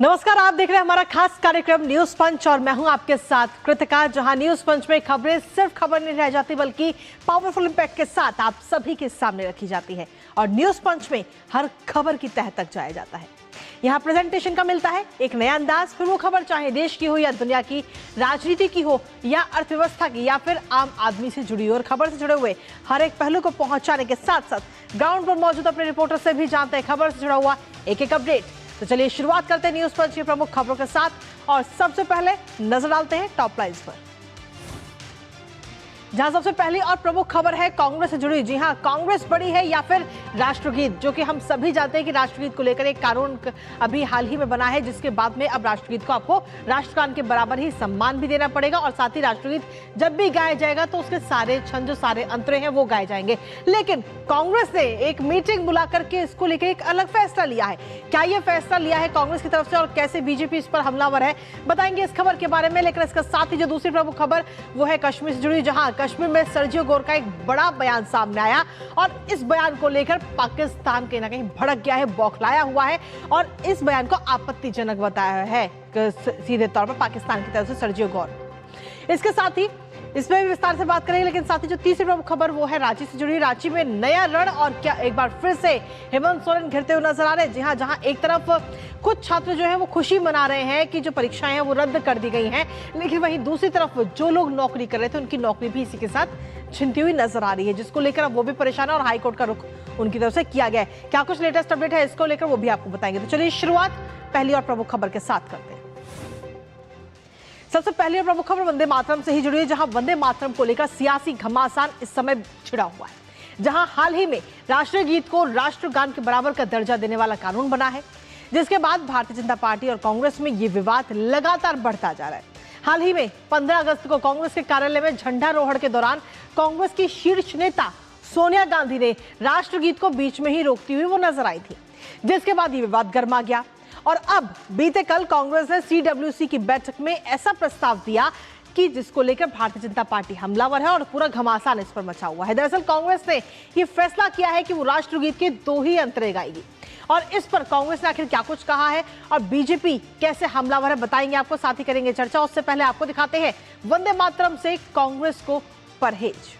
नमस्कार, आप देख रहे हैं हमारा खास कार्यक्रम न्यूज पंच और मैं हूं आपके साथ कृतिका। जहां न्यूज पंच में खबरें सिर्फ खबर नहीं रह जाती बल्कि पावरफुल इंपैक्ट के साथ आप सभी के सामने रखी जाती है और न्यूज पंच में हर खबर की तह तक जाया जाता है। यहाँ प्रेजेंटेशन का मिलता है एक नया अंदाज, फिर वो खबर चाहे देश की हो या दुनिया की, राजनीति की हो या अर्थव्यवस्था की या फिर आम आदमी से जुड़ी हो और खबर से जुड़े हुए हर एक पहलू को पहुंचाने के साथ साथ ग्राउंड पर मौजूद अपने रिपोर्टर से भी जानते हैं खबर से जुड़ा हुआ एक एक अपडेट। तो चलिए शुरुआत करते हैं न्यूज पंच की प्रमुख खबरों के साथ और सबसे पहले नजर डालते हैं टॉप लाइन्स पर, जहां सबसे पहली और प्रमुख खबर है कांग्रेस से जुड़ी। जी हां, कांग्रेस बड़ी है या फिर राष्ट्रगीत, जो कि हम सभी जानते हैं कि राष्ट्रगीत को लेकर एक कानून अभी हाल ही में बना है जिसके बाद में अब राष्ट्रगीत को आपको राष्ट्रगान के बराबर ही सम्मान भी देना पड़ेगा और साथ ही राष्ट्रगीत जब भी गाया जाएगा तो उसके सारे छंद, जो सारे अंतरे हैं वो गाए जाएंगे। लेकिन कांग्रेस ने एक मीटिंग बुला करके इसको लेकर एक अलग फैसला लिया है। क्या यह फैसला लिया है कांग्रेस की तरफ से और कैसे बीजेपी इस पर हमलावर है, बताएंगे इस खबर के बारे में। लेकिन इसके साथ ही जो दूसरी प्रमुख खबर वो है कश्मीर से जुड़ी, जहां कश्मीर में सर्जियो गोर का एक बड़ा बयान सामने आया और इस बयान को लेकर पाकिस्तान कहीं ना कहीं भड़क गया है, बौखलाया हुआ है और इस बयान को आपत्तिजनक बताया है सीधे तौर पर पाकिस्तान की तरफ से सर्जियो गोर। इसके साथ ही इसमें भी विस्तार से बात करेंगे। लेकिन साथ ही जो तीसरी प्रमुख खबर वो है रांची से जुड़ी। रांची में नया रण और क्या एक बार फिर से हेमंत सोरेन घिरते हुए नजर आ रहे हैं। जी हां, जहां एक तरफ कुछ छात्र जो है वो खुशी मना रहे हैं कि जो परीक्षाएं हैं वो रद्द कर दी गई हैं, लेकिन वहीं दूसरी तरफ जो लोग नौकरी कर रहे थे उनकी नौकरी भी इसी के साथ छिनती हुई नजर आ रही है, जिसको लेकर अब वो भी परेशान है और हाईकोर्ट का रुख उनकी तरफ से किया गया है। क्या कुछ लेटेस्ट अपडेट है इसको लेकर वो भी आपको बताएंगे। तो चलिए शुरुआत पहली और प्रमुख खबर के साथ करते हैं। सबसे पहली और प्रमुख खबर वंदे मातरम से ही जुड़ी है, जहां वंदे मातरम को लेकर सियासी घमासान इस समय छिड़ा हुआ है। जहां हाल ही में राष्ट्रीय गीत को राष्ट्रगान के बराबर का दर्जा देने वाला कानून बना है, जिसके बाद भारतीय जनता पार्टी और कांग्रेस में ये विवाद लगातार बढ़ता जा रहा है। हाल ही में 15 अगस्त को कांग्रेस के कार्यालय में झंडारोहण के दौरान कांग्रेस की शीर्ष नेता सोनिया गांधी ने राष्ट्रगीत को बीच में ही रोकती हुई वो नजर आई थी, जिसके बाद ये विवाद गर्मा गया और अब बीते कल कांग्रेस ने सीडब्ल्यूसी की बैठक में ऐसा प्रस्ताव दिया कि जिसको लेकर भारतीय जनता पार्टी हमलावर है और पूरा घमासान इस पर मचा हुआ है। दरअसल कांग्रेस ने यह फैसला किया है कि वो राष्ट्रगीत के 2 ही अंतरे गाएगी और इस पर कांग्रेस ने आखिर क्या कुछ कहा है और बीजेपी कैसे हमलावर है बताएंगे आपको, साथ ही करेंगे चर्चा। उससे पहले आपको दिखाते हैं वंदे मातरम से कांग्रेस को परहेज।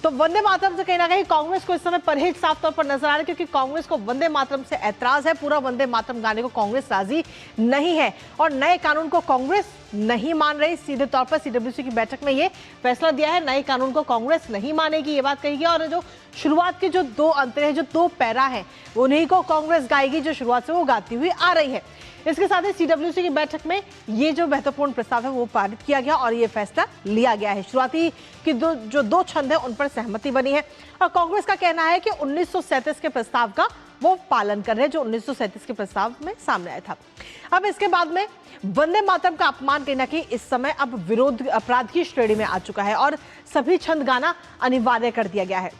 तो वंदे मातरम से कहीं ना कहीं कांग्रेस को इस समय परहेज साफ तौर पर नजर आ रहा है, क्योंकि कांग्रेस को वंदे मातरम से ऐतराज है। पूरा वंदे मातरम गाने को कांग्रेस राजी नहीं है और नए कानून को कांग्रेस नहीं मान रही। सीधे तौर पर सीडब्ल्यूसी की बैठक में ये फैसला दिया है, नए कानून को कांग्रेस नहीं मानेगी, ये बात कही गई। और जो शुरुआत के जो 2 अंतरे हैं, जो 2 पैरा हैं, उन्हीं को कांग्रेस गाएगी जो शुरुआत से वो गाती हुई आ रही है। इसके साथ ही सीडब्ल्यूसी की बैठक में ये जो महत्वपूर्ण प्रस्ताव है वो पारित किया गया और ये फैसला लिया गया है। शुरुआती की जो 2 छंद है उन पर सहमति बनी है और कांग्रेस का कहना है कि 1937 के प्रस्ताव का वो पालन कर रहे हैं, जो 1937 के प्रस्ताव में सामने आया था। अब इसके बाद में वंदे मातरम का अपमान कहीं ना कहीं इस समय अब विरोध अपराध की श्रेणी में आ चुका है और सभी छंद गाना अनिवार्य कर दिया गया है,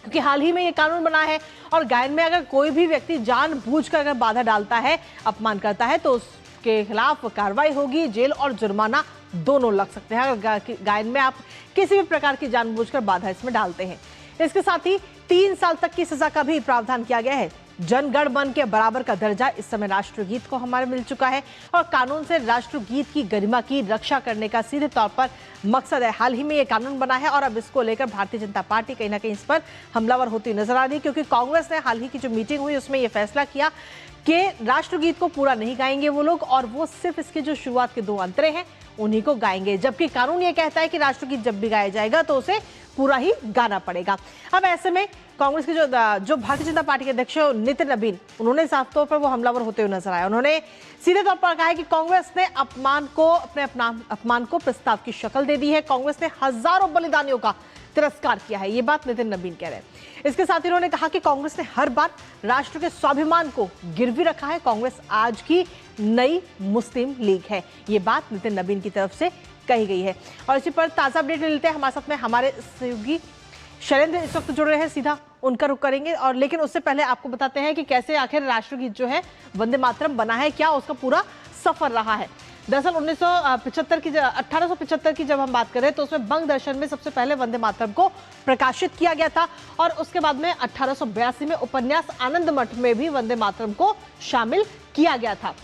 क्योंकि हाल ही में ये कानून बना है और गायन में अगर कोई भी व्यक्ति जानबूझकर अगर बाधा डालता है, अपमान करता है, तो उसके खिलाफ कार्रवाई होगी, जेल और जुर्माना दोनों लग सकते हैं अगर गायन में आप किसी भी प्रकार की जानबूझकर बाधा इसमें डालते हैं। इसके साथ ही 3 साल तक की सजा का भी प्रावधान किया गया है। जनगण मन के बराबर का दर्जा इस समय राष्ट्रगीत को हमारे मिल चुका है और कानून से राष्ट्रगीत की गरिमा की रक्षा करने का सीधे तौर पर मकसद है। हाल ही में ये कानून बना है और अब इसको लेकर भारतीय जनता पार्टी कहीं ना कहीं इस पर हमलावर होती नजर आ रही है, क्योंकि कांग्रेस ने हाल ही की जो मीटिंग हुई उसमें यह फैसला किया कि राष्ट्रगीत को पूरा नहीं गाएंगे वो लोग और वो सिर्फ इसके जो शुरुआत के 2 अंतरे हैं उन्हीं को गाएंगे, जबकि कानून ये कहता है कि राष्ट्रगीत जब भी गाया जाएगा तो उसे पूरा ही गाना पड़ेगा। अब ऐसे में कांग्रेस के जो भारतीय जनता पार्टी के अध्यक्ष नितिन नबीन, उन्होंने साफ तौर पर वो हमलावर होते हुए नजर आए। उन्होंने सीधे तौर पर कहा है कि कांग्रेस ने अपमान को प्रस्ताव की शक्ल दे दी है। कांग्रेस ने हजारों बलिदानियों का तिरस्कार किया है, ये बात नितिन नबीन कह रहे हैं। इसके साथ ही उन्होंने कहा कि कांग्रेस ने हर बार राष्ट्र के स्वाभिमान को गिरवी रखा है। कांग्रेस आज की नई मुस्लिम लीग है, ये बात नितिन नबीन की तरफ से कही गई है। और इसी पर ताजा अपडेट मिलते हैं हमारे साथ में हमारे सहयोगी शैलेंद्र इस वक्त जुड़ रहे हैं, सीधा उनका रुख करेंगे। और लेकिन उससे पहले आपको बताते हैं कि कैसे आखिर राष्ट्रगीत जो है वंदे मातरम बना है, क्या उसका पूरा सफर रहा है। दरअसल 1875 की जब हम बात करें तो उसमें बंग दर्शन में सबसे पहले वंदे मातरम को प्रकाशित किया गया था और उसके बाद में 1882 में उपन्यास आनंद मठ में भी वंदे मातरम को शामिल किया गया था।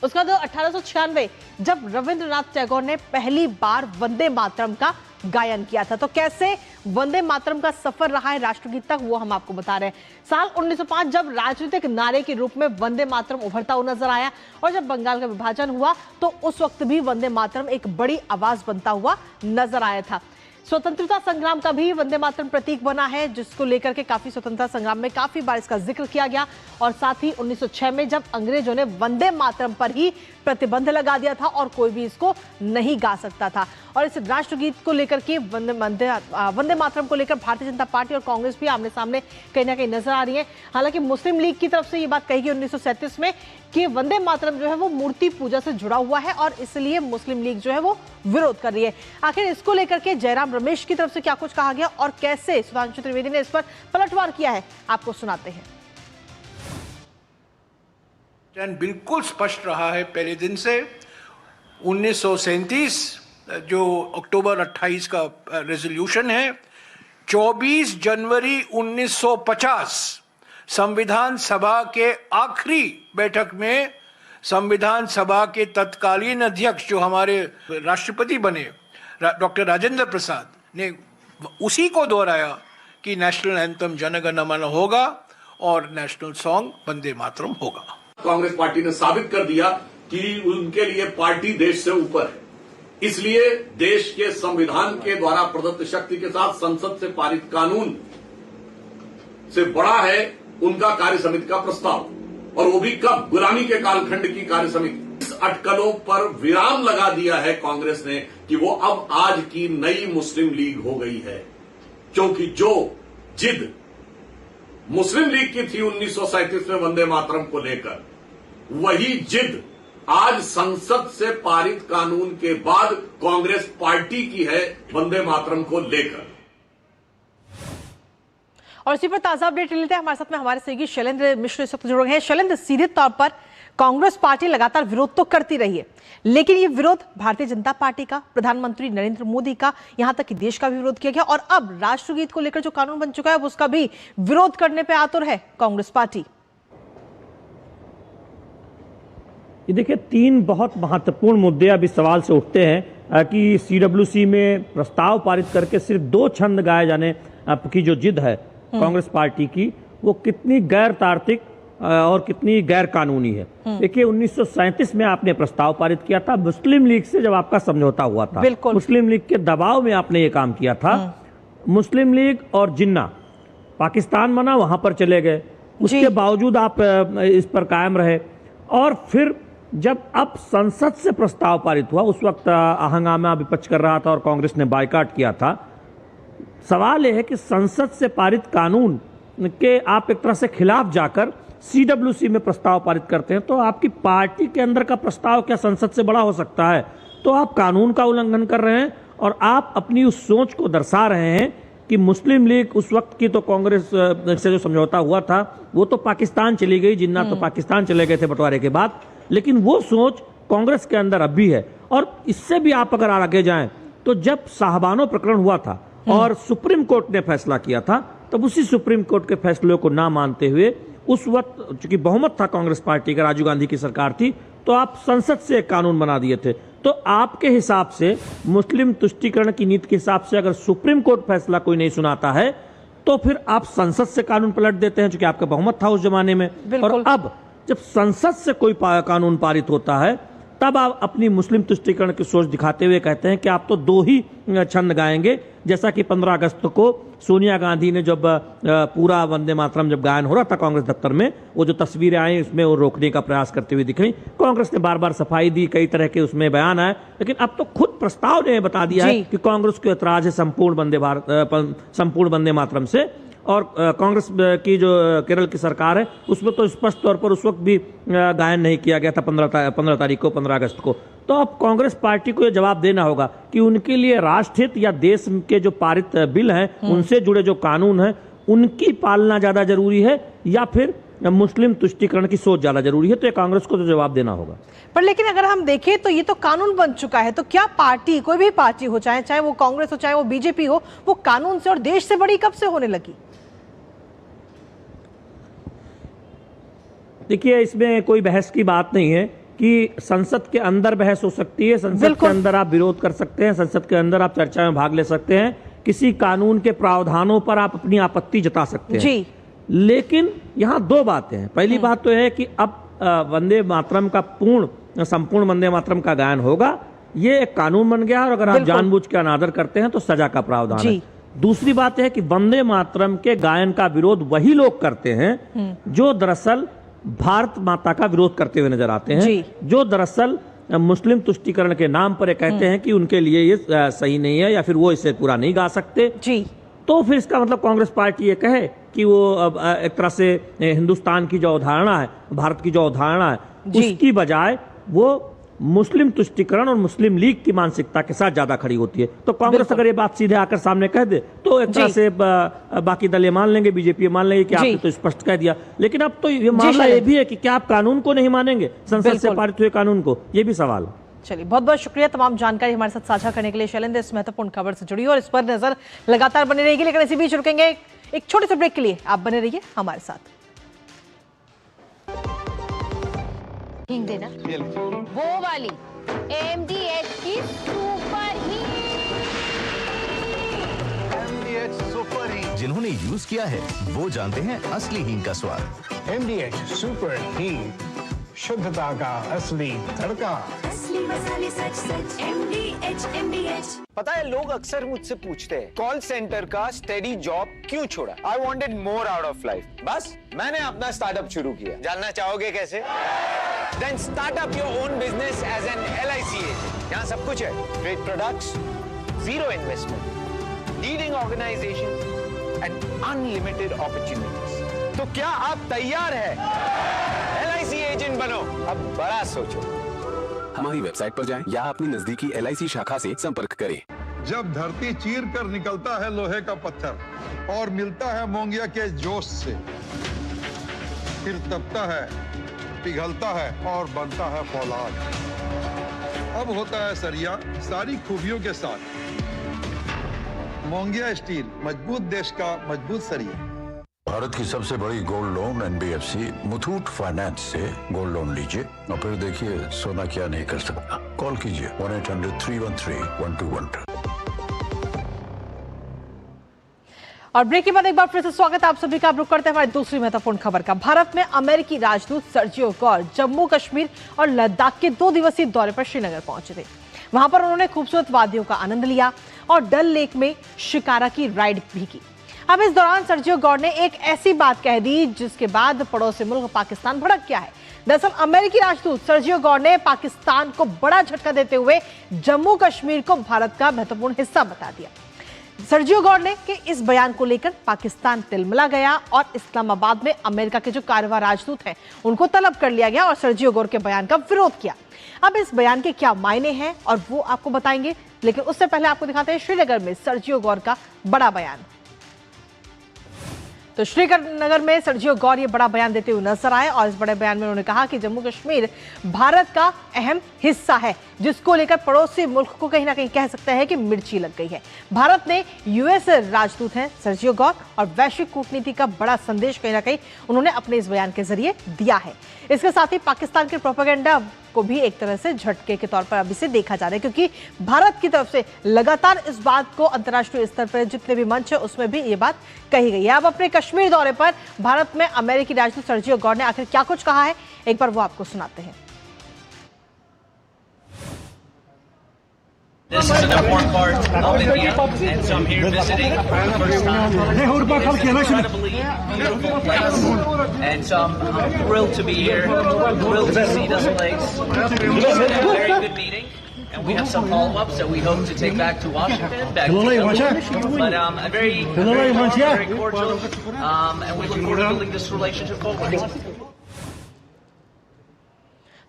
उसके बाद 1896 जब रविंद्रनाथ टैगोर ने पहली बार वंदे मातरम का गायन किया था। तो कैसे वंदे मातरम का सफर रहा है राष्ट्रगीत तक, वो हम आपको बता रहे हैं। साल 1905 जब राजनीतिक नारे के रूप में वंदे मातरम उभरता हुआ नजर आया और जब बंगाल का विभाजन हुआ तो उस वक्त भी वंदे मातरम एक बड़ी आवाज बनता हुआ नजर आया था। स्वतंत्रता संग्राम का भी वंदे मातरम प्रतीक बना है, जिसको लेकर के काफी स्वतंत्रता संग्राम में काफी बार इसका जिक्र किया गया और साथ ही 1906 में जब अंग्रेजों ने वंदे मातरम पर ही प्रतिबंध लगा दिया था और कोई भी इसको नहीं गा सकता था। और इस राष्ट्रगीत को लेकर के वंदे मातरम को लेकर भारतीय जनता पार्टी और कांग्रेस भी आमने सामने कहीं ना कहीं नजर आ रही है। हालांकि मुस्लिम लीग की तरफ से ये बात कही गई 1937 में कि वंदे मातरम जो है वो मूर्ति पूजा से जुड़ा हुआ है और इसलिए मुस्लिम लीग जो है वो विरोध कर रही है। आखिर इसको लेकर के जयराम रमेश की तरफ से क्या कुछ कहा गया और कैसे सुधांशु त्रिवेदी ने इस पर पलटवार किया है, आपको सुनाते हैं। बिल्कुल स्पष्ट रहा है पहले दिन से। 1937 जो अक्टूबर 28 का रेजोल्यूशन है, 24 जनवरी 1950 संविधान सभा के आखिरी बैठक में संविधान सभा के तत्कालीन अध्यक्ष जो हमारे राष्ट्रपति बने डॉक्टर राजेंद्र प्रसाद ने उसी को दोहराया कि नेशनल एंथम जन गण मन होगा और नेशनल सॉन्ग वंदे मातरम होगा। कांग्रेस पार्टी ने साबित कर दिया कि उनके लिए पार्टी देश से ऊपर है, इसलिए देश के संविधान के द्वारा प्रदत्त शक्ति के साथ संसद से पारित कानून से बड़ा है उनका कार्य समिति का प्रस्ताव, और वो भी कब, गुलामी के कालखंड की कार्य समिति। इस अटकलों पर विराम लगा दिया है कांग्रेस ने कि वो अब आज की नई मुस्लिम लीग हो गई है, क्योंकि जो जिद मुस्लिम लीग की थी 1937 में वंदे मातरम को लेकर, वही जिद आज संसद से पारित कानून के बाद कांग्रेस पार्टी की है वंदे मातरम को लेकर। और इसी पर ताजा अपडेट लेते हैं। हमारे साथ में हमारे सहयोगी शैलेंद्र मिश्र इस वक्त जुड़ गए हैं। शैलेंद्र, सीधे तौर पर कांग्रेस पार्टी लगातार विरोध तो करती रही है, लेकिन ये विरोध भारतीय जनता पार्टी का, प्रधानमंत्री नरेंद्र मोदी का, यहां तक कि देश का भी विरोध किया गया और अब राष्ट्रगीत को लेकर जो कानून बन चुका है उसका भी विरोध करने पर आतुर है कांग्रेस पार्टी। ये देखिए, तीन बहुत महत्वपूर्ण मुद्दे अब इस सवाल से उठते हैं कि सीडब्ल्यूसी में प्रस्ताव पारित करके सिर्फ 2 छंद गाए जाने की जो जिद है कांग्रेस पार्टी की, वो कितनी गैर तार्किक और कितनी गैर कानूनी है। देखिए, 1937 में आपने प्रस्ताव पारित किया था मुस्लिम लीग से, जब आपका समझौता हुआ था, मुस्लिम लीग के दबाव में आपने ये काम किया था। मुस्लिम लीग और जिन्ना पाकिस्तान बना, वहां पर चले गए, उसके बावजूद आप इस पर कायम रहे। और फिर जब अब संसद से प्रस्ताव पारित हुआ, उस वक्त हंगामा विपक्ष कर रहा था और कांग्रेस ने बायकॉट किया था। सवाल यह है कि संसद से पारित कानून के आप एक तरह से खिलाफ जाकर सीडब्ल्यूसी में प्रस्ताव पारित करते हैं, तो आपकी पार्टी के अंदर का प्रस्ताव क्या संसद से बड़ा हो सकता है? तो आप कानून का उल्लंघन कर रहे हैं और आप अपनी उस सोच को दर्शा रहे हैं कि मुस्लिम लीग उस वक्त की तो कांग्रेस से जो समझौता हुआ था वो तो पाकिस्तान चली गई, जिन्ना तो पाकिस्तान चले गए थे बंटवारे के बाद, लेकिन वो सोच कांग्रेस के अंदर अब भी है। और इससे भी आप अगर आगे जाएं तो जब साहबानो प्रकरण हुआ था और सुप्रीम कोर्ट ने फैसला किया था, तब उसी सुप्रीम कोर्ट के फैसले को ना मानते हुए उस वक्त चूंकि बहुमत था कांग्रेस पार्टी का, राजीव गांधी की सरकार थी, तो आप संसद से एक कानून बना दिए थे। तो आपके हिसाब से मुस्लिम तुष्टीकरण की नीति के हिसाब से अगर सुप्रीम कोर्ट फैसला कोई नहीं सुनाता है तो फिर आप संसद से कानून पलट देते हैं, चूंकि आपका बहुमत था उस जमाने में। और अब जब संसद से कोई कानून पारित होता है तब आप अपनी मुस्लिम तुष्टीकरण की सोच दिखाते हुए कहते हैं कि आप तो 2 ही छंद गाएंगे, जैसा कि 15 अगस्त को सोनिया गांधी ने जब पूरा वंदे मातरम जब गायन हो रहा था कांग्रेस दफ्तर में, वो जो तस्वीरें आई उसमें वो रोकने का प्रयास करते हुए दिख रही। कांग्रेस ने बार बार सफाई दी, कई तरह के उसमें बयान आए, लेकिन अब तो खुद प्रस्ताव ने बता दिया है कि कांग्रेस को ऐतराज है संपूर्ण वंदे मातरम से। और कांग्रेस की जो केरल की सरकार है उसमें तो स्पष्ट तौर पर उस वक्त भी गायन नहीं किया गया था 15 तारीख को, 15 अगस्त को। तो अब कांग्रेस पार्टी को यह जवाब देना होगा कि उनके लिए राष्ट्रहित या देश के जो पारित बिल हैं उनसे जुड़े जो कानून हैं उनकी पालना ज्यादा जरूरी है, या फिर मुस्लिम तुष्टीकरण की सोच ज्यादा जरूरी है। तो ये कांग्रेस को तो जवाब देना होगा। पर लेकिन अगर हम देखें तो ये तो कानून बन चुका है, तो क्या पार्टी, कोई भी पार्टी हो, चाहे वो कांग्रेस हो चाहे वो बीजेपी हो, वो कानून से और देश से बड़ी कब से होने लगी? देखिए, इसमें कोई बहस की बात नहीं है कि संसद के अंदर बहस हो सकती है, संसद के अंदर आप विरोध कर सकते हैं, संसद के अंदर आप चर्चा में भाग ले सकते हैं, किसी कानून के प्रावधानों पर आप अपनी आपत्ति जता सकते हैं जी। लेकिन यहाँ दो बातें हैं। पहली बात तो है कि अब वंदे मातरम का संपूर्ण वंदे मातरम का गायन होगा, ये एक कानून बन गया है और अगर आप जानबूझ के अनादर करते हैं तो सजा का प्रावधान है। दूसरी बात है कि वंदे मातरम के गायन का विरोध वही लोग करते हैं जो दरअसल भारत माता का विरोध करते हुए नजर आते हैं, जो दरअसल मुस्लिम तुष्टीकरण के नाम पर कहते हैं कि उनके लिए ये सही नहीं है या फिर वो इसे पूरा नहीं गा सकते जी। तो फिर इसका मतलब कांग्रेस पार्टी ये कहे कि वो एक तरह से हिंदुस्तान की जो अवधारणा है, भारत की जो अवधारणा है, उसकी बजाय वो मुस्लिम तुष्टीकरण और मुस्लिम लीग की मानसिकता के साथ ज्यादा खड़ी होती है। तो कांग्रेस अगर ये बात सीधे आकर सामने कह दे तो एक तरह से बाकी दल ये मान लेंगे, बीजेपी मान लेंगे कि आपने तो स्पष्ट कह दिया। लेकिन अब तो ये मामला ये भी है कि क्या आप कानून को नहीं मानेंगे, संसद से पारित हुए कानून को, ये भी सवाल है। चलिए, बहुत बहुत शुक्रिया तमाम जानकारी हमारे साथ साझा करने के लिए शैलेंद्र, इस महत्वपूर्ण खबर से जुड़ी और इस पर नजर लगातार बनी रहेगी। लेकिन इसी बीच रुकेंगे एक छोटे से ब्रेक के लिए, आप बने रहिए हमारे साथ। हिंग देना, वो वाली MDH की सुपर हीट। जिन्होंने यूज किया है वो जानते हैं असली हींग का स्वाद। MDH सुपर हीट, शुद्धता का असली तड़का। असली मसाले सच सच MDH। पता है, लोग अक्सर मुझसे पूछते हैं कॉल सेंटर का स्टेडी जॉब क्यों छोड़ा। I wanted more out of life, बस मैंने अपना स्टार्टअप शुरू किया। जानना चाहोगे कैसे? Then start up your own business as an LIC agent. यहाँ सब कुछ है, great products, zero investment, leading organization and unlimited opportunities. तो क्या आप तैयार हैं? LIC एजेंट बनो, अब बड़ा सोचो। हमारी वेबसाइट पर जाएं या अपनी नजदीकी LIC शाखा से संपर्क करें। जब धरती चीर कर निकलता है लोहे का पत्थर और मिलता है मोंगिया के जोश से, फिर तपता है, पिघलता है और बनता है फौलाद। अब होता है सरिया सारी खूबियों के साथ। मोंगिया स्टील, मजबूत देश का मजबूत सरिया। भारत की सबसे बड़ी gold loan NBFC Muthoot finance से गोल्ड लोन लीजिए और फिर देखिए सोना क्या नहीं कर सकता। कॉल कीजिए 1-800-313-1212। और ब्रेक के बाद एक बार फिर से स्वागत आप सभी का। आप रुक करते हैं हमारी दूसरी महत्वपूर्ण खबर का। भारत में अमेरिकी राजदूत सर्जियो गौर जम्मू कश्मीर और लद्दाख के 2 दिवसीय दौरे पर श्रीनगर पहुंचे थे। वहां पर उन्होंने खूबसूरत वादियों का आनंद लिया और डल लेक में शिकारा की राइड भी की। अब इस दौरान सर्जियो गौर ने एक ऐसी बात कह दी जिसके बाद पड़ोसी मुल्क पाकिस्तान भड़क गया है। दरअसल अमेरिकी राजदूत सर्जियो गौर ने पाकिस्तान को बड़ा झटका देते हुए जम्मू कश्मीर को भारत का महत्वपूर्ण हिस्सा बता दिया। सर्जियो गौर ने कि इस बयान को लेकर पाकिस्तान तिलमिला गया और इस्लामाबाद में अमेरिका के जो कार्यवाहक राजदूत हैं उनको तलब कर लिया गया और सर्जियो गौर के बयान का विरोध किया। अब इस बयान के क्या मायने हैं और वो आपको बताएंगे, लेकिन उससे पहले आपको दिखाते हैं श्रीनगर में सर्जियो गौर का बड़ा बयान। तो श्रीनगर में सर्जियो गौर ये बड़ा बयान देते हुए नजर आए और इस बड़े बयान में उन्होंने कहा कि जम्मू कश्मीर भारत का अहम हिस्सा है, जिसको लेकर पड़ोसी मुल्क को कहीं ना कहीं कह सकते हैं कि मिर्ची लग गई है। भारत ने यूएस राजदूत हैं सर्जियो गौर और वैश्विक कूटनीति का बड़ा संदेश कहीं ना कहीं उन्होंने अपने इस बयान के जरिए दिया है। इसके साथ ही पाकिस्तान के प्रोपेगेंडा को भी एक तरह से झटके के तौर पर अभी से देखा जा रहा है, क्योंकि भारत की तरफ से लगातार इस बात को अंतर्राष्ट्रीय स्तर पर जितने भी मंच है उसमें भी ये बात कही गई है। अब अपने कश्मीर दौरे पर भारत में अमेरिकी राजदूत सर्जियो गौर ने आखिर क्या कुछ कहा है, एक बार वो आपको सुनाते हैं। This is an important part of India, and so I'm here visiting for the first time. It's incredibly beautiful place, and so I'm thrilled to be here, thrilled to see this place. It's been a very good meeting, and we have some follow-ups that we hope to take back to Washington, back to Kabul. But a very cordial, and we look forward to building this relationship forward.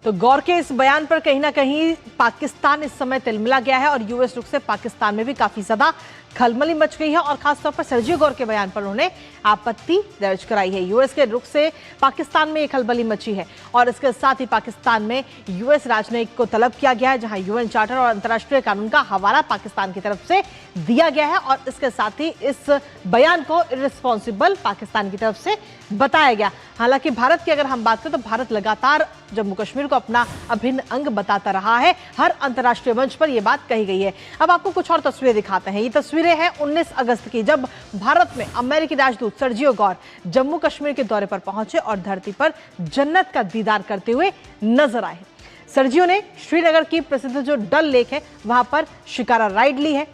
तो गौर के इस बयान पर कहीं ना कहीं पाकिस्तान इस समय तिलमिला गया है और यूएस रुख से पाकिस्तान में भी काफी ज्यादा खलबली मच गई है और खासतौर पर सर्जियो गौर के बयान पर उन्होंने आपत्ति दर्ज कराई है। यूएस के रुख से पाकिस्तान में ये खलबली मची है और इसके साथ ही पाकिस्तान में यूएस राजनयिक को तलब किया गया है, जहां यूएन चार्टर और अंतर्राष्ट्रीय कानून का हवाला पाकिस्तान की तरफ से दिया गया है और इसके साथ ही इस बयान को इर्रिस्पॉन्सिबल पाकिस्तान की तरफ से बताया गया। हालांकि भारत की अगर हम बात करें तो भारत लगातार जम्मू कश्मीर को अपना अभिन्न अंग बताता रहा है, हर अंतर्राष्ट्रीय मंच पर यह बात कही गई है। अब आपको कुछ और तस्वीरें दिखाते हैं। ये तस्वीरें हैं 19 अगस्त की, जब भारत में अमेरिकी राजदूत सर्जियो गौर जम्मू कश्मीर के दौरे पर पहुंचे और धरती पर जन्नत का दीदार करते हुए नजर आए। सर्जियो ने श्रीनगर की प्रसिद्ध जो डल लेक है वहां पर शिकारा राइड ली है,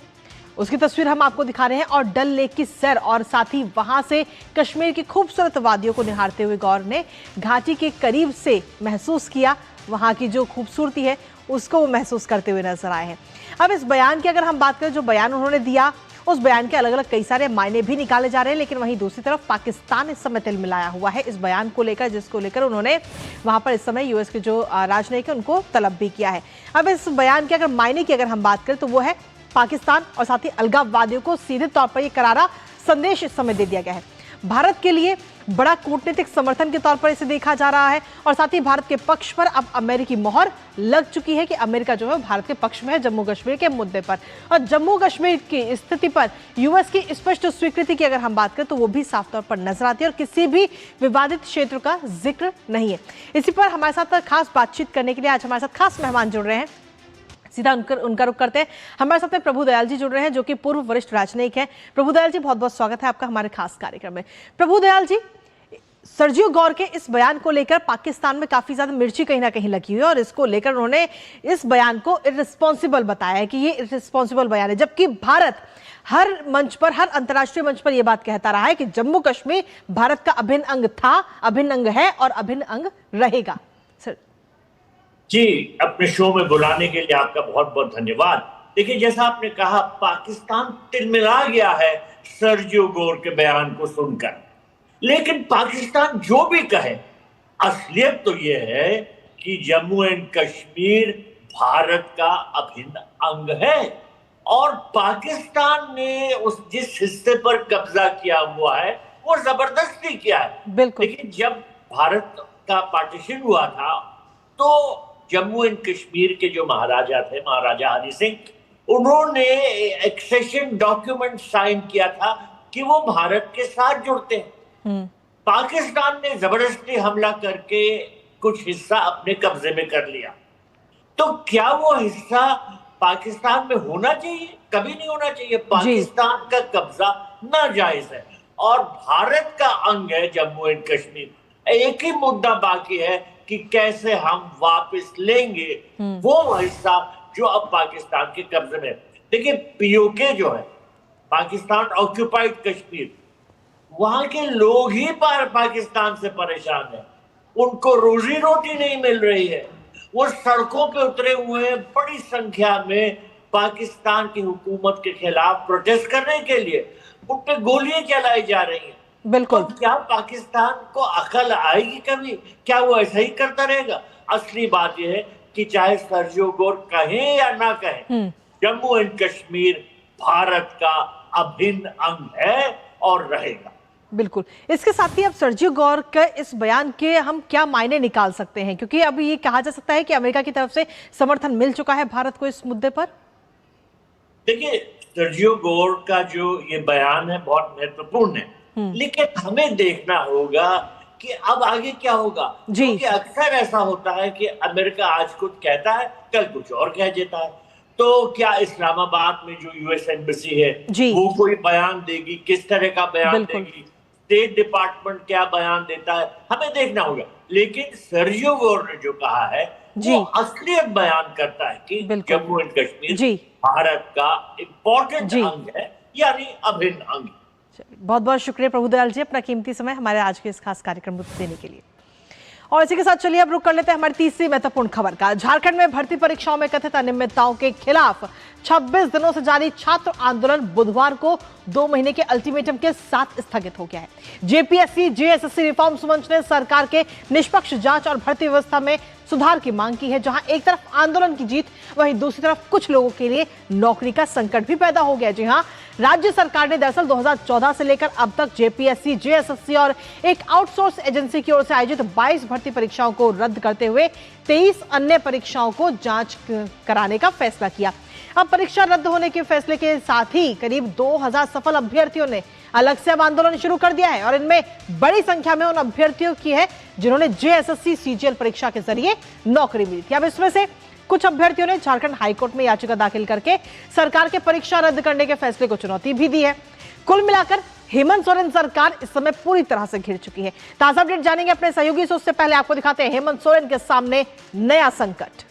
उसकी तस्वीर हम आपको दिखा रहे हैं, और डल लेक की सैर और साथ ही वहां से कश्मीर की खूबसूरत वादियों को निहारते हुए गौर ने घाटी के करीब से महसूस किया, वहां की जो खूबसूरती है उसको वो महसूस करते हुए नजर आए हैं। अब इस बयान की अगर हम बात करें, जो बयान उन्होंने दिया उस बयान के अलग अलग कई सारे मायने भी निकाले जा रहे हैं, लेकिन वहीं दूसरी तरफ पाकिस्तान इस समय तिल मिलाया हुआ है इस बयान को लेकर, जिसको लेकर उन्होंने वहां पर इस समय यूएस के जो राजनयिक है उनको तलब भी किया है। अब इस बयान के अगर मायने की अगर हम बात करें तो वो है पाकिस्तान और साथ ही अलगाववादियों को सीधे तौर पर यह करारा संदेश इस समय दे दिया गया है। भारत के लिए बड़ा कूटनीतिक समर्थन के तौर पर इसे देखा जा रहा है और साथ ही भारत के पक्ष पर अब अमेरिकी मोहर लग चुकी है कि अमेरिका जो है भारत के पक्ष में है जम्मू कश्मीर के मुद्दे पर। और जम्मू कश्मीर की स्थिति पर यूएस की स्पष्ट स्वीकृति की अगर हम बात करें तो वो भी साफ तौर पर नजर आती है और किसी भी विवादित क्षेत्र का जिक्र नहीं है। इसी पर हमारे साथ खास बातचीत करने के लिए आज हमारे साथ खास मेहमान जुड़ रहे हैं, सीधा उनका रुख करते हैं। हमारे साथ में प्रभु दयाल जी जुड़ रहे हैं जो कि पूर्व वरिष्ठ राजनयिक हैं। प्रभु दयाल जी, बहुत बहुत स्वागत है आपका हमारे खास कार्यक्रम में। प्रभु दयाल जी, सर्जियो गौर के इस बयान को लेकर पाकिस्तान में काफी ज्यादा मिर्ची कहीं ना कहीं लगी हुई है और इसको लेकर उन्होंने इस बयान को इर्रिस्पॉन्सिबल बताया है कि ये इर्रिस्पॉन्सिबल बयान है, जबकि भारत हर मंच पर, हर अंतर्राष्ट्रीय मंच पर यह बात कहता रहा है कि जम्मू कश्मीर भारत का अभिन्न अंग था, अभिन्न अंग है और अभिन्न अंग रहेगा। सर जी, अपने शो में बुलाने के लिए आपका बहुत बहुत धन्यवाद। देखिए, जैसा आपने कहा, पाकिस्तान तिलमिला गया है सर्जियो गौर के बयान को सुनकर, लेकिन पाकिस्तान जो भी कहे, असलियत तो यह है कि जम्मू एंड कश्मीर भारत का अभिन्न अंग है और पाकिस्तान ने उस जिस हिस्से पर कब्जा किया हुआ है वो जबरदस्ती किया है। बिल्कुल। लेकिन जब भारत का पार्टीशन हुआ था तो जम्मू एंड कश्मीर के जो महाराजा थे, महाराजा हरि सिंह, उन्होंने एक्सेशन डॉक्यूमेंट साइन किया था कि वो भारत के साथ जुड़ते हैं। पाकिस्तान ने जबरदस्ती हमला करके कुछ हिस्सा अपने कब्जे में कर लिया, तो क्या वो हिस्सा पाकिस्तान में होना चाहिए? कभी नहीं होना चाहिए। पाकिस्तान का कब्जा नाजायज है और भारत का अंग है जम्मू एंड कश्मीर। एक ही मुद्दा बाकी है कि कैसे हम वापस लेंगे वो हिस्सा जो अब पाकिस्तान के कब्जे में। देखिए, पीओके जो है, पाकिस्तान ऑक्यूपाइड कश्मीर, वहां के लोग ही पाकिस्तान से परेशान हैं, उनको रोजी रोटी नहीं मिल रही है, वो सड़कों पे उतरे हुए हैं बड़ी संख्या में पाकिस्तान की हुकूमत के खिलाफ प्रोटेस्ट करने के लिए, उन पे गोलियां चलाई जा रही हैं। बिल्कुल। तो क्या पाकिस्तान को अकल आएगी कभी? क्या वो ऐसा ही करता रहेगा? असली बात यह है कि चाहे सर्जियो गौर कहें या ना कहें, जम्मू एंड कश्मीर भारत का अभिन्न अंग है और रहेगा। बिल्कुल। इसके साथ ही अब सर्जियो गौर के इस बयान के हम क्या मायने निकाल सकते हैं, क्योंकि अब ये कहा जा सकता है कि अमेरिका की तरफ से समर्थन मिल चुका है भारत को इस मुद्दे पर। देखिए, सर्जियो गौर का जो ये बयान है बहुत महत्वपूर्ण है, लेकिन हमें देखना होगा कि अब आगे क्या होगा। क्योंकि अक्सर ऐसा होता है कि अमेरिका आज कुछ कहता है, कल कुछ और कह देता है। तो क्या इस्लामाबाद में जो यूएस एम्बेसी है वो कोई बयान देगी? किस तरह का बयान देगी? स्टेट डिपार्टमेंट क्या बयान देता है? हमें देखना होगा। लेकिन सर्जियो गौर ने जो कहा है वो असलियत बयान करता है कि जम्मू एंड कश्मीर भारत का इम्पोर्टेंट अंग है, यानी अभिन्न अंग। बहुत बहुत शुक्रिया प्रभु दयाल जी, अपना कीमती समय हमारे आज के इस खास कार्यक्रम में देने के लिए। और इसी के साथ चलिए अब रुक कर लेते हैं हमारी तीसरी महत्वपूर्ण खबर का। झारखंड में भर्ती परीक्षाओं में कथित अनियमितताओं के खिलाफ 26 दिनों से जारी छात्र आंदोलन बुधवार को 2 महीने के अल्टीमेटम के साथ स्थगित हो गया है। जेपीएससी जेएसएससी रिफॉर्म्स मंच ने सरकार के निष्पक्ष जांच और भर्ती व्यवस्था में सुधार की मांग की है। जहां एक तरफ आंदोलन की जीत, वहीं दूसरी तरफ कुछ लोगों के लिए नौकरी का संकट भी पैदा हो गया। जी हां, राज्य सरकार ने दरअसल 2014 से लेकर अब तक जेपीएससी जेएसएससी और एक आउटसोर्स एजेंसी की ओर से आयोजित 22 भर्ती परीक्षाओं को रद्द करते हुए 23 अन्य परीक्षाओं को जांच कराने का फैसला किया। अब परीक्षा रद्द होने के फैसले के साथ ही करीब 2000 सफल अभ्यर्थियों ने अलग से अब आंदोलन शुरू कर दिया है और इनमें बड़ी संख्या में उन अभ्यर्थियों की है जिन्होंने जेएसएससी सीजीएल परीक्षा के जरिए नौकरी मिली थी। अब इसमें से कुछ अभ्यर्थियों ने झारखंड हाईकोर्ट में याचिका दाखिल करके सरकार के परीक्षा रद्द करने के फैसले को चुनौती भी दी है। कुल मिलाकर हेमंत सोरेन सरकार इस समय पूरी तरह से घिर चुकी है। ताजा अपडेट जानेंगे अपने सहयोगी से, उससे पहले आपको दिखाते हैं हेमंत सोरेन के सामने नया संकट।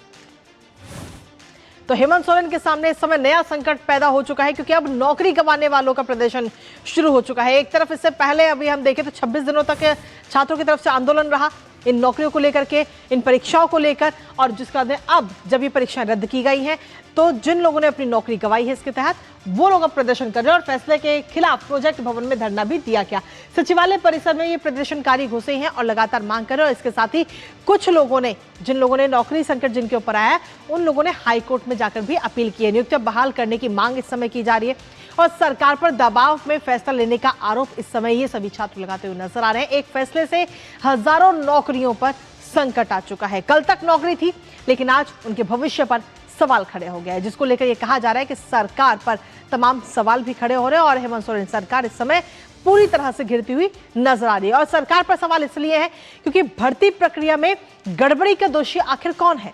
तो हेमंत सोरेन के सामने इस समय नया संकट पैदा हो चुका है क्योंकि अब नौकरी गंवाने वालों का प्रदर्शन शुरू हो चुका है। एक तरफ इससे पहले अभी हम देखें तो 26 दिनों तक छात्रों की तरफ से आंदोलन रहा इन नौकरियों को लेकर के, इन परीक्षाओं को लेकर, और जिसके बाद अब जब ये परीक्षाएं रद्द की गई हैं तो जिन लोगों ने अपनी नौकरी गंवाई है इसके तहत वो लोग अब प्रदर्शन कर रहे हैं और फैसले के खिलाफ प्रोजेक्ट भवन में धरना भी दिया गया। सचिवालय परिसर में ये प्रदर्शनकारी घुसे हैं और लगातार मांग कर रहे हैं। और इसके साथ ही कुछ लोगों ने, जिन लोगों ने नौकरी संकट जिनके ऊपर आया है, उन लोगों ने हाईकोर्ट में जाकर भी अपील की है। नियुक्तियां बहाल करने की मांग इस समय की जा रही है और सरकार पर दबाव में फैसला लेने का आरोप इस समय ये सभी छात्र लगाते हुए नजर आ रहे हैं। एक फैसले से हजारों नौकरियों पर संकट आ चुका है। कल तक नौकरी थी लेकिन आज उनके भविष्य पर सवाल खड़े हो गए हैं, जिसको लेकर यह कहा जा रहा है कि सरकार पर तमाम सवाल भी खड़े हो रहे हैं और हेमंत सोरेन सरकार इस समय पूरी तरह से घिरती हुई नजर आ रही है। और सरकार पर सवाल इसलिए है क्योंकि भर्ती प्रक्रिया में गड़बड़ी का दोषी आखिर कौन है?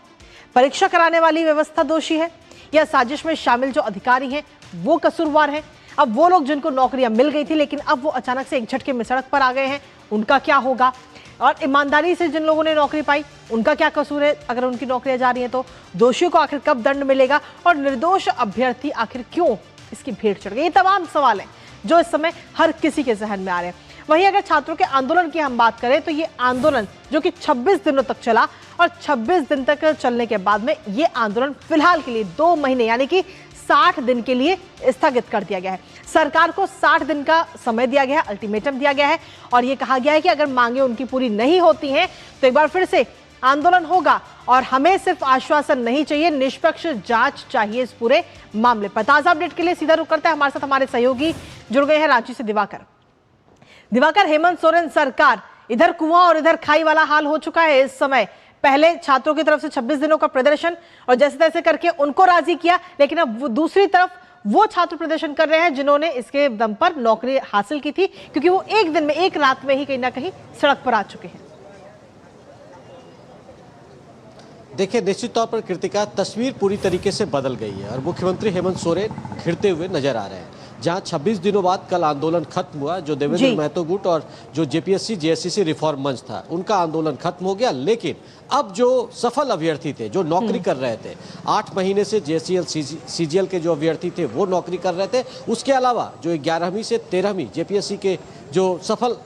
परीक्षा कराने वाली व्यवस्था दोषी है या साजिश में शामिल जो अधिकारी हैं वो कसूरवार हैं? अब वो लोग जिनको नौकरियां मिल गई थी लेकिन अब वो अचानक से एक झटके में सड़क पर आ गए हैं, उनका क्या होगा? और ईमानदारी से जिन लोगों ने नौकरी पाई उनका क्या कसूर है? अगर उनकी नौकरियां जा रही हैं तो दोषियों को आखिर कब दंड मिलेगा और निर्दोष अभ्यर्थी आखिर क्यों इसकी भेंट चढ़ गए? ये तमाम सवाल हैं जो इस समय हर किसी के जहन में आ रहे हैं। वहीं अगर छात्रों के आंदोलन की हम बात करें तो ये आंदोलन जो कि 26 दिनों तक चला और 26 दिन तक चलने के बाद में ये आंदोलन फिलहाल के लिए 2 महीने यानी कि 60 दिन के लिए स्थगित कर दिया गया है। सरकार को 60 दिन का समय दिया गया है, अल्टीमेटम दिया गया है और यह कहा गया है कि अगर मांगे उनकी पूरी नहीं होती हैं तो एक बार फिर से आंदोलन होगा और हमें सिर्फ आश्वासन नहीं चाहिए, निष्पक्ष जांच चाहिए इस पूरे मामले पर। ताजा अपडेट के लिए सीधा रुख करता है हमारे साथ हमारे सहयोगी जुड़ गए हैं रांची से दिवाकर। हेमंत सोरेन सरकार, इधर कुआं और इधर खाई वाला हाल हो चुका है इस समय। पहले छात्रों की तरफ से 26 दिनों का प्रदर्शन और जैसे तैसे करके उनको राजी किया, लेकिन अब दूसरी तरफ वो छात्र प्रदर्शन कर रहे हैं जिन्होंने इसके दम पर नौकरी हासिल की थी क्योंकि वो एक दिन में, एक रात में ही कहीं ना कहीं सड़क पर आ चुके हैं। देखिए, निश्चित तौर पर कृतिका, तस्वीर पूरी तरीके से बदल गई है और मुख्यमंत्री हेमंत सोरेन घिरते हुए नजर आ रहे हैं। जहां 26 दिनों बाद कल आंदोलन खत्म हुआ, जो देवेंद्र महतो गुट और जो जेपीएससी जेएसएससी रिफॉर्म मंच था उनका आंदोलन खत्म हो गया। लेकिन अब जो सफल अभ्यर्थी थे, जो नौकरी कर रहे थे, 8 महीने से जेसीएल सीजीएल के जो अभ्यर्थी थे वो नौकरी कर रहे थे, उसके अलावा जो 11वीं से 13वीं जेपीएससी के जो सफल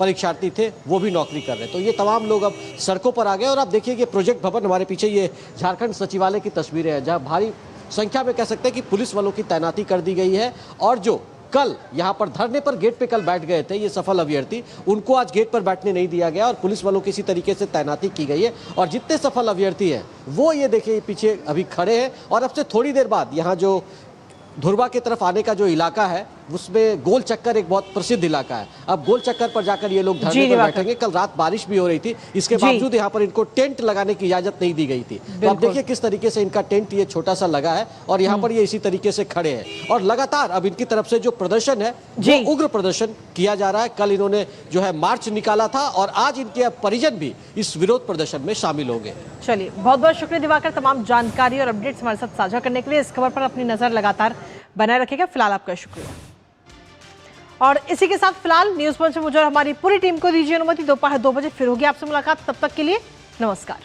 परीक्षार्थी थे वो भी नौकरी कर रहे। तो ये तमाम लोग अब सड़कों पर आ गए और आप देखिए कि प्रोजेक्ट भवन, हमारे पीछे ये झारखंड सचिवालय की तस्वीरें हैं जहां भारी संख्या में कह सकते हैं कि पुलिस वालों की तैनाती कर दी गई है। और जो कल यहां पर धरने पर गेट पे कल बैठ गए थे ये सफल अभ्यर्थी, उनको आज गेट पर बैठने नहीं दिया गया और पुलिस वालों की इसी तरीके से तैनाती की गई है। और जितने सफल अभ्यर्थी हैं वो ये देखिए पीछे अभी खड़े हैं और अब से थोड़ी देर बाद यहाँ जो धुरवा की तरफ आने का जो इलाका है उसमें गोल चक्कर एक बहुत प्रसिद्ध इलाका है। अब गोल चक्कर पर जाकर ये लोग धरने पर बैठेंगे। कल रात बारिश भी हो रही थी, इसके बावजूद यहाँ पर इनको टेंट लगाने की इजाजत नहीं दी गई थी। तो आप देखिए किस तरीके से इनका टेंट ये छोटा सा लगा है और यहाँ पर ये इसी तरीके से खड़े हैं और लगातार अब इनकी तरफ से जो प्रदर्शन है वो उग्र प्रदर्शन किया जा रहा है। कल इन्होंने जो है मार्च निकाला था और आज इनके परिजन भी इस विरोध प्रदर्शन में शामिल होंगे। चलिए, बहुत बहुत शुक्रिया दिवाकर, तमाम जानकारी और अपडेट्स हमारे साथ साझा करने के लिए। इस खबर पर अपनी नजर लगातार बनाए रखेगा। फिलहाल आपका शुक्रिया। और इसी के साथ फिलहाल न्यूज पंच में मुझे और हमारी पूरी टीम को दीजिए अनुमति। दोपहर 2 बजे फिर होगी आपसे मुलाकात। तब तक के लिए नमस्कार।